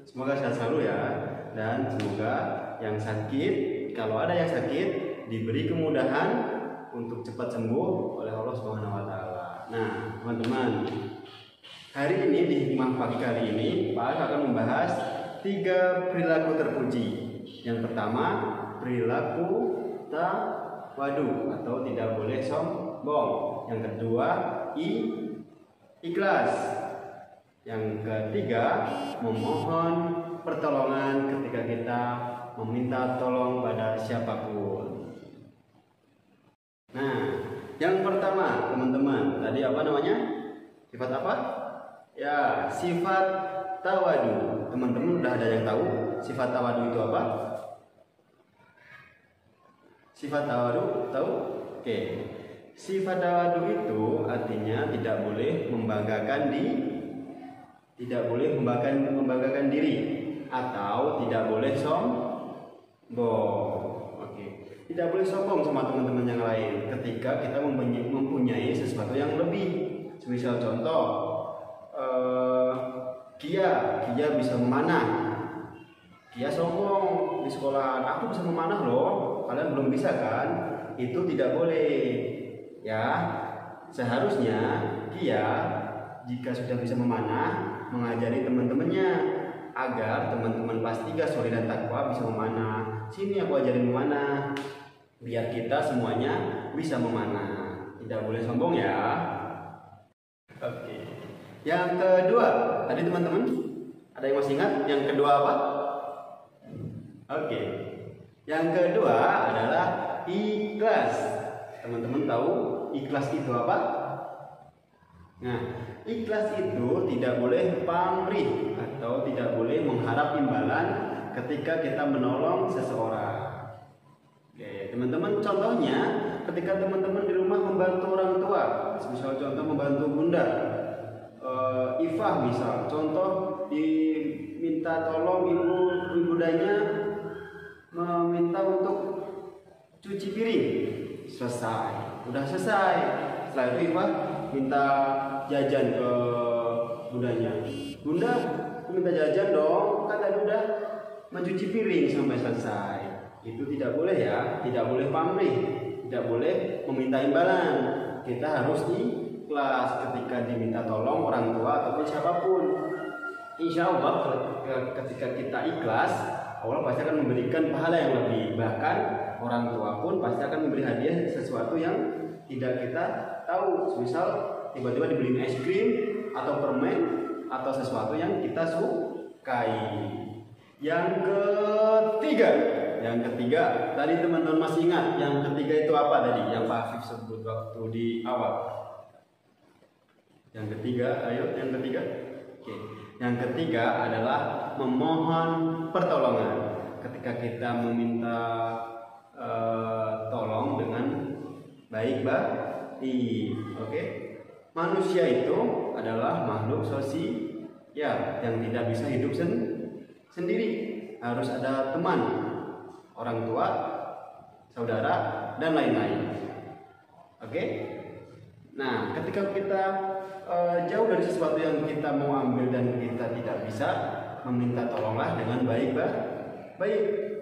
Semoga sehat selalu ya, dan semoga yang sakit, kalau ada yang sakit, diberi kemudahan untuk cepat sembuh oleh Allah Subhanahu wa Ta'ala. Nah, teman-teman, hari ini di hikmah pagi kali ini, Pak akan membahas 3 perilaku terpuji. Yang pertama, perilaku tawadu atau tidak boleh sombong. Yang kedua, ikhlas. Yang ketiga, memohon pertolongan ketika kita meminta tolong pada siapapun. Nah, yang pertama, teman-teman, tadi apa namanya? Sifat apa? Ya, sifat tawadu. Teman-teman udah ada yang tahu sifat tawadu itu apa? Sifat tawadu tahu? Oke. Sifat tawadu itu artinya tidak boleh membanggakan diri atau tidak boleh sombong. Oke. Tidak boleh sombong sama teman-teman yang lain ketika kita mempunyai sesuatu yang lebih. Misal contoh, Kia bisa memanah. Kia sombong di sekolah, aku bisa memanah loh, kalian belum bisa kan? Itu tidak boleh. Ya, seharusnya Kia jika sudah bisa memanah, mengajari teman-temannya agar teman-teman kelas 3 solid dan takwa bisa memanah. Sini aku ajarin memanah, biar kita semuanya bisa memanah. Tidak boleh sombong ya. Oke. Yang kedua, tadi teman-teman ada yang masih ingat? Yang kedua apa? Oke. Yang kedua adalah ikhlas. Teman-teman tahu ikhlas itu apa? Nah, ikhlas itu tidak boleh pamrih atau tidak boleh mengharap imbalan ketika kita menolong seseorang. Oke, teman-teman, contohnya ketika teman-teman di rumah membantu orang tua, misal contoh membantu bunda, Ifah misal, contoh diminta tolong bundanya meminta untuk cuci piring, selesai, udah selesai. Setelah itu Ifah minta jajan ke bundanya, bunda minta jajan dong, kan tadi udah mencuci piring sampai selesai. Itu tidak boleh ya, tidak boleh pamrih, tidak boleh meminta imbalan. Kita harus ikhlas ketika diminta tolong orang tua ataupun siapapun. Insya Allah ketika kita ikhlas, Allah pasti akan memberikan pahala yang lebih. Bahkan orang tua pun pasti akan memberi hadiah sesuatu yang tidak kita tahu. Misal tiba-tiba dibeliin es krim atau permen atau sesuatu yang kita sukai. Yang ketiga, tadi teman-teman masih ingat yang ketiga itu apa tadi? Yang Pak Afif sebut waktu di awal. Yang ketiga, ayo yang ketiga. Oke. Yang ketiga adalah memohon pertolongan. Ketika kita meminta tolong dengan baik-baik. Oke. Manusia itu adalah makhluk sosial yang tidak bisa hidup sendiri. Harus ada teman, orang tua, saudara, dan lain-lain. Oke? Nah, ketika kita jauh dari sesuatu yang kita mau ambil dan kita tidak bisa, meminta tolonglah dengan baik.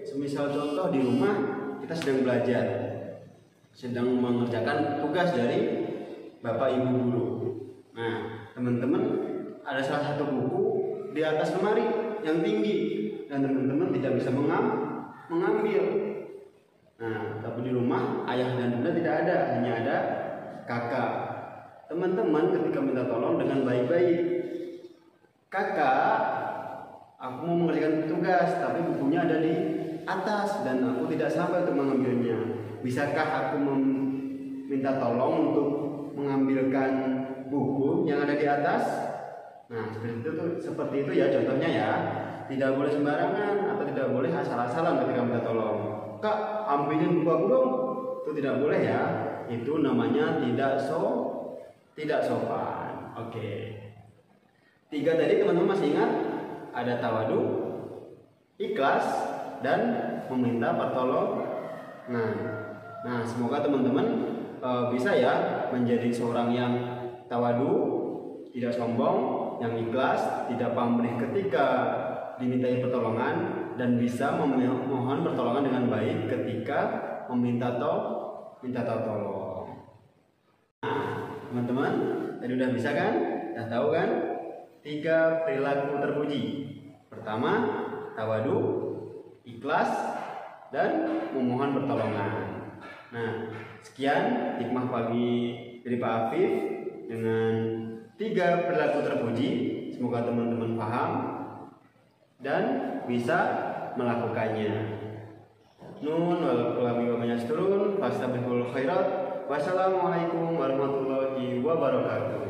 Semisal contoh di rumah kita sedang belajar, sedang mengerjakan tugas dari Bapak Ibu guru. Nah, teman-teman ada salah satu buku di atas lemari yang tinggi dan teman-teman tidak bisa mengambil. Nah, tapi di rumah ayah dan bunda tidak ada, hanya ada kakak. Teman-teman ketika minta tolong dengan baik-baik, kakak, aku mau mengerjakan tugas tapi bukunya ada di atas dan aku tidak sampai untuk mengambilnya. Bisakah aku meminta tolong untuk mengambilkan buku yang ada di atas? Nah, seperti itu ya contohnya ya. Tidak boleh sembarangan atau tidak boleh asal-asalan ketika minta tolong. Kak, ambilin buku aku dong. Itu tidak boleh ya. Itu namanya tidak sopan. Oke. 3 tadi teman-teman masih ingat? Ada tawadu, ikhlas, dan meminta pertolongan. Nah, semoga teman-teman bisa ya menjadi seorang yang tawadu, tidak sombong, yang ikhlas, tidak pamrih ketika dimintai pertolongan, dan bisa memohon pertolongan dengan baik ketika minta tolong. Nah, teman-teman, tadi udah bisa kan? Udah tahu kan? 3 perilaku terpuji. Pertama, tawadu, ikhlas, dan memohon pertolongan. Nah, sekian hikmah pagi dari Pak Afif dengan 3 perilaku terpuji. Semoga teman-teman paham dan bisa melakukannya. Nun wal qalami wa mayasturun fastabiqul khairat. Wassalamualaikum warahmatullahi wabarakatuh.